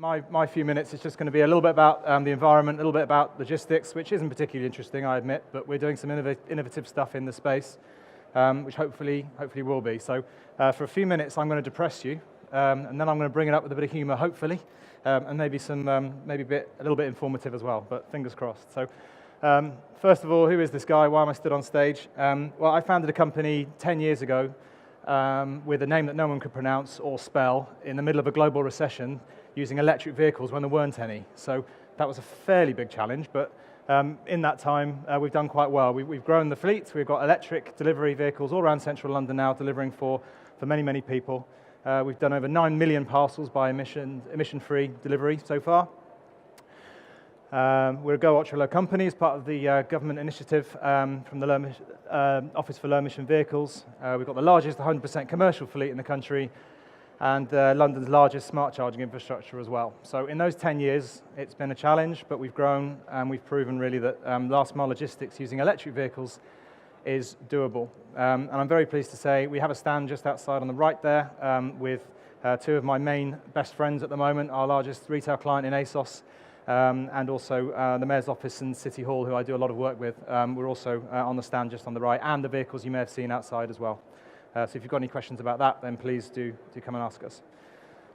My few minutes is just going to be a little bit about the environment, a little bit about logistics, which isn't particularly interesting, I admit, but we're doing some innovative stuff in the space, which hopefully will be. So for a few minutes, I'm going to depress you, and then I'm going to bring it up with a bit of humor, hopefully, and maybe a little bit informative as well, but fingers crossed. So first of all, who is this guy? Why am I stood on stage? Well, I founded a company 10 years ago with a name that no one could pronounce or spell in the middle of a global recession, using electric vehicles when there weren't any. So that was a fairly big challenge, but in that time, we've done quite well. We've grown the fleet. We've got electric delivery vehicles all around central London now, delivering for many, many people. We've done over 9 million parcels by emission-free delivery so far. We're a Go Ultra Low company as part of the government initiative from the Office for Low Emission Vehicles. We've got the largest 100% commercial fleet in the country, and London's largest smart charging infrastructure as well. So in those 10 years, it's been a challenge, but we've grown and we've proven really that last mile logistics using electric vehicles is doable. And I'm very pleased to say we have a stand just outside on the right there with two of my main best friends at the moment, our largest retail client in ASOS, and also the Mayor's Office and City Hall, who I do a lot of work with. We're also on the stand just on the right, and the vehicles you may have seen outside as well. So if you've got any questions about that, then please do come and ask us.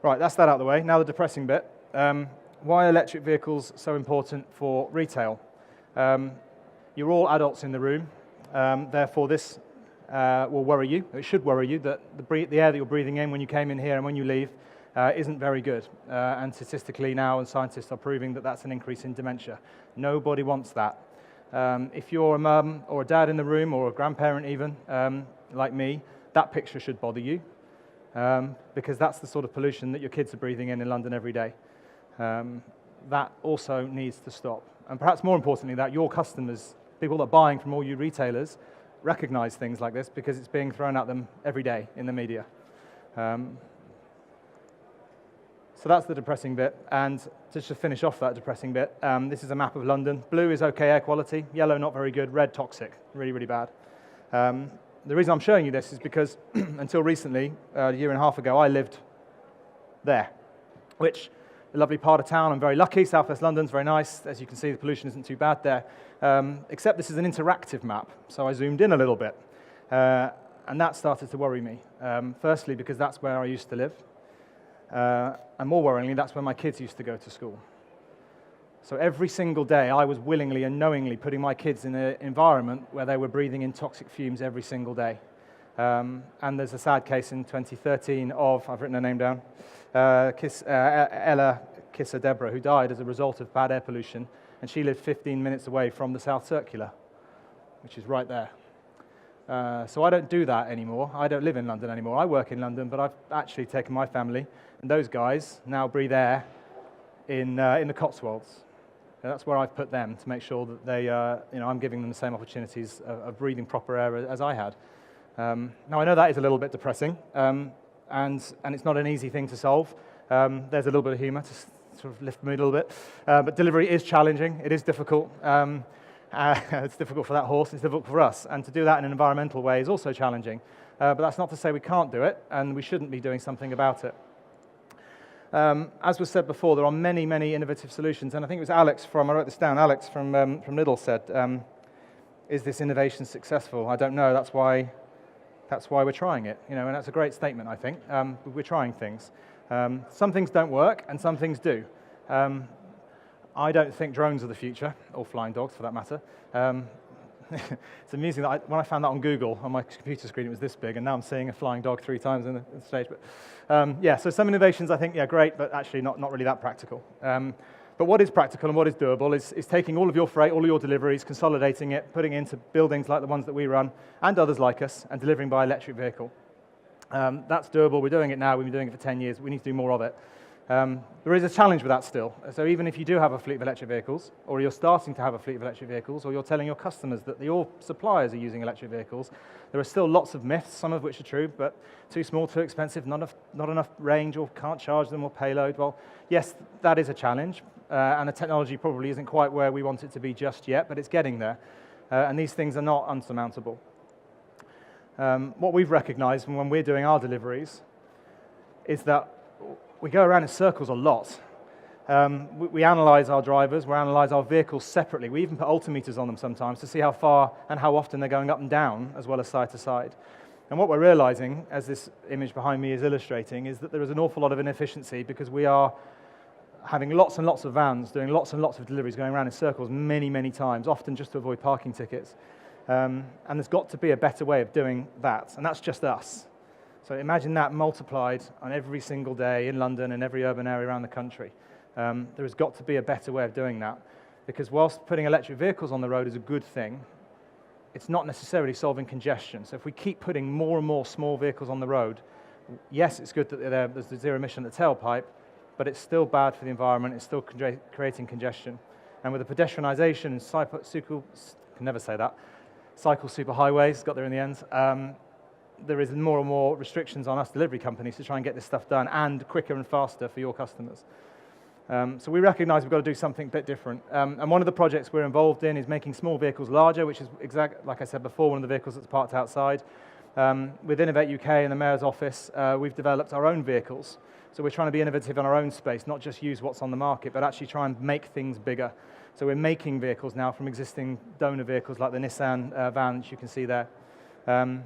Right, that's that out of the way. Now the depressing bit. Why are electric vehicles so important for retail? You're all adults in the room, therefore this will worry you. It should worry you that the air that you're breathing in when you came in here and when you leave isn't very good. And statistically now, and scientists are proving that that's an increase in dementia. Nobody wants that. If you're a mum or a dad in the room, or a grandparent even, like me, that picture should bother you, because that's the sort of pollution that your kids are breathing in London every day. That also needs to stop. And perhaps more importantly, that your customers, people that are buying from all you retailers, recognize things like this, because it's being thrown at them every day in the media. So that's the depressing bit. And just to finish off that depressing bit, this is a map of London. Blue is okay air quality, yellow not very good, red toxic, really, really bad. The reason I'm showing you this is because until recently, a year and a half ago, I lived there, which a lovely part of town. I'm very lucky. Southwest London's very nice. As you can see, the pollution isn't too bad there, except this is an interactive map. So I zoomed in a little bit, and that started to worry me. Firstly, because that's where I used to live, and more worryingly, that's where my kids used to go to school. So every single day, I was willingly and knowingly putting my kids in an environment where they were breathing in toxic fumes every single day. And there's a sad case in 2013 of, I've written her name down, Ella Kisser-Deborah, who died as a result of bad air pollution, and she lived 15 minutes away from the South Circular, which is right there. So I don't do that anymore. I don't live in London anymore. I work in London, but I've actually taken my family, and those guys now breathe air in the Cotswolds. And that's where I've put them to make sure that they, I'm giving them the same opportunities of breathing proper air as I had. Now I know that is a little bit depressing, and it's not an easy thing to solve. There's a little bit of humour to sort of lift me a little bit, but delivery is challenging. It is difficult. It's difficult for that horse. It's difficult for us, and to do that in an environmental way is also challenging. But that's not to say we can't do it, and we shouldn't be doing something about it. As was said before, there are many, many innovative solutions, and I think it was Alex I wrote this down, Alex from Lidl said, is this innovation successful? I don't know, that's why we're trying it, and that's a great statement, I think. We're trying things. Some things don't work, and some things do. I don't think drones are the future, or flying dogs for that matter. It's amusing that when I found that on Google, on my computer screen, it was this big, and now I'm seeing a flying dog 3 times in the stage. But yeah, so some innovations I think, yeah, great, but actually not really that practical. But what is practical and what is doable is taking all of your freight, all of your deliveries, consolidating it, putting it into buildings like the ones that we run, and others like us, and delivering by electric vehicle. That's doable. We're doing it now. We've been doing it for 10 years. We need to do more of it. There is a challenge with that still. So even if you do have a fleet of electric vehicles, or you're starting to have a fleet of electric vehicles, or you're telling your customers that your suppliers are using electric vehicles, there are still lots of myths, some of which are true, but too small, too expensive, not enough range, or can't charge them, or payload. Well, yes, that is a challenge, and the technology probably isn't quite where we want it to be just yet, but it's getting there, and these things are not unsurmountable. What we've recognized when we're doing our deliveries is that we go around in circles a lot. We analyze our drivers, we analyze our vehicles separately. We even put altimeters on them sometimes to see how far and how often they're going up and down, as well as side to side. And what we're realizing, as this image behind me is illustrating, is that there is an awful lot of inefficiency because we are having lots and lots of vans doing lots and lots of deliveries going around in circles many, many times, often just to avoid parking tickets. And there's got to be a better way of doing that, and that's just us. So imagine that multiplied on every single day in London and every urban area around the country. There has got to be a better way of doing that, because whilst putting electric vehicles on the road is a good thing, it's not necessarily solving congestion. So if we keep putting more and more small vehicles on the road, yes, it's good that there's the zero emission at the tailpipe, but it's still bad for the environment, it's still creating congestion. And with the pedestrianisation and cycle superhighways, got there in the end, there is more and more restrictions on us delivery companies to try and get this stuff done, and quicker and faster for your customers. So we recognise we've got to do something a bit different. And one of the projects we're involved in is making small vehicles larger, which is like I said before, one of the vehicles that's parked outside. With Innovate UK and the Mayor's office, we've developed our own vehicles. So we're trying to be innovative in our own space, not just use what's on the market, but actually try and make things bigger. So we're making vehicles now from existing donor vehicles like the Nissan van, which you can see there. And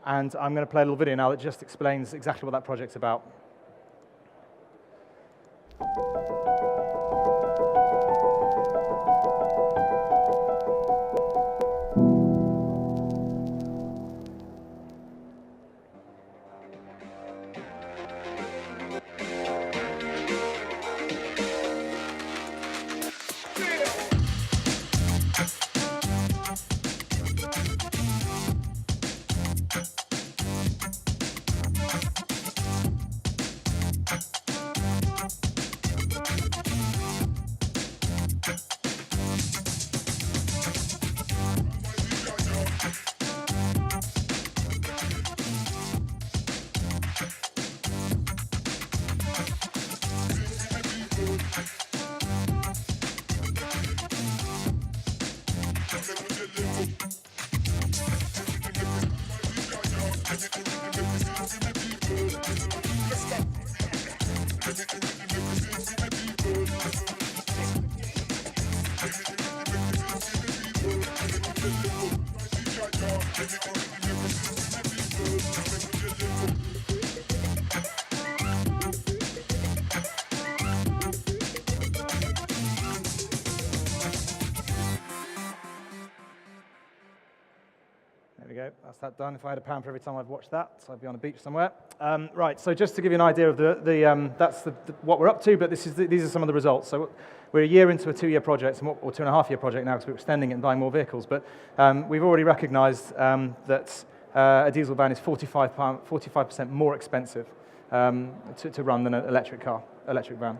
I'm going to play a little video now that just explains exactly what that project's about. There we go, that's that done. If I had £1 for every time I've watched that, so I'd be on a beach somewhere. Right, so just to give you an idea of what we're up to, but these are some of the results. So we're a year into a 2-year project, or 2.5-year project now, because we're extending it and buying more vehicles. But we've already recognised that a diesel van is 45% more expensive to run than an electric van.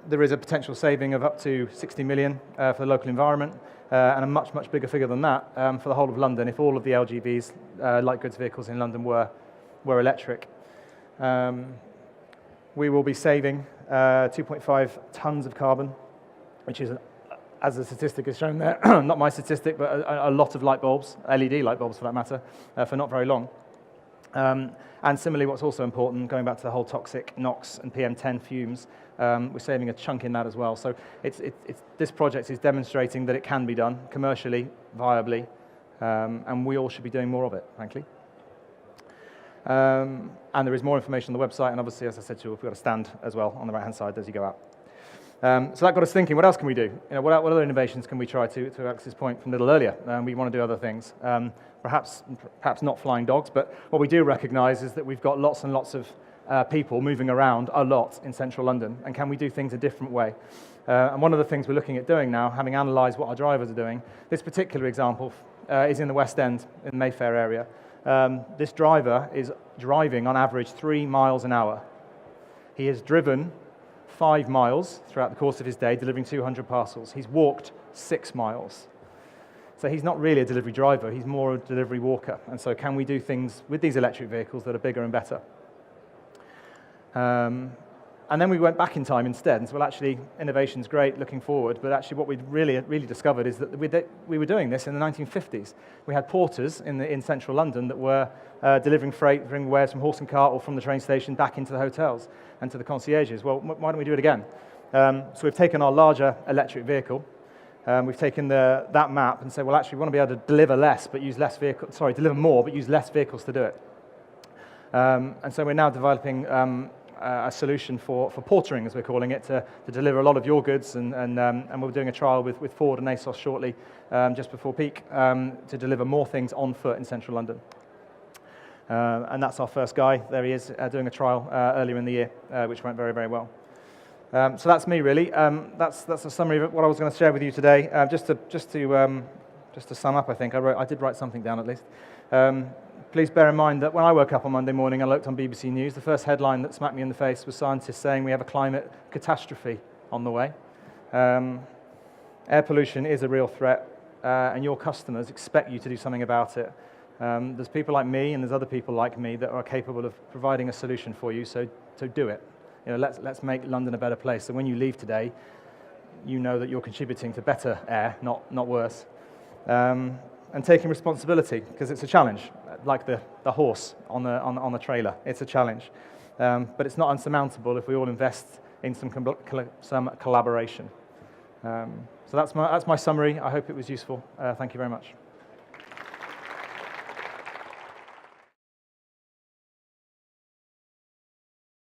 There is a potential saving of up to 60 million for the local environment, and a much, much bigger figure than that for the whole of London if all of the LGVs, light goods vehicles in London, were electric. We will be saving 2.5 tonnes of carbon, which is, as the statistic is shown there, not my statistic, but a lot of light bulbs, LED light bulbs for that matter, for not very long. And similarly, what's also important, going back to the whole toxic NOx and PM10 fumes, we're saving a chunk in that as well. So this project is demonstrating that it can be done commercially, viably, and we all should be doing more of it, frankly. And there is more information on the website, and obviously, as I said to you, we've got a stand as well on the right-hand side as you go out. So that got us thinking, what else can we do? What other innovations can we try to Alex's point from a little earlier? We want to do other things. Perhaps not flying dogs, but what we do recognise is that we've got lots and lots of people moving around a lot in central London, and can we do things a different way? And one of the things we're looking at doing now, having analysed what our drivers are doing, this particular example is in the West End, in the Mayfair area. This driver is driving on average 3 miles an hour. He has driven 5 miles throughout the course of his day, delivering 200 parcels. He's walked 6 miles. So he's not really a delivery driver, he's more a delivery walker. And so can we do things with these electric vehicles that are bigger and better? And then we went back in time instead and said, well, actually, innovation's great looking forward, but actually what we really discovered is that we were doing this in the 1950s. We had porters in central London that were delivering freight, delivering wares from horse and cart or from the train station back into the hotels and to the concierges. Well, why don't we do it again? So we've taken our larger electric vehicle, we've taken that map and said, well, actually, we want to be able to deliver deliver more, but use less vehicles to do it. And so we're now developing a solution for portering, as we're calling it, to deliver a lot of your goods, and we're doing a trial with Ford and ASOS shortly, just before peak, to deliver more things on foot in central London. And that's our first guy. There he is, doing a trial earlier in the year, which went very, very well. So that's me, really. That's a summary of what I was going to share with you today. Just to sum up, I think I did write something down at least. Please bear in mind that when I woke up on Monday morning and looked on BBC News, the first headline that smacked me in the face was scientists saying we have a climate catastrophe on the way. Air pollution is a real threat, and your customers expect you to do something about it. There's people like me and there's other people like me that are capable of providing a solution for you, so do it. Let's make London a better place. So when you leave today, you know that you're contributing to better air, not worse. And taking responsibility, because it's a challenge, like the horse on the trailer. It's a challenge, but it's not unsurmountable if we all invest in some collaboration. So that's my summary. I hope it was useful. Thank you very much.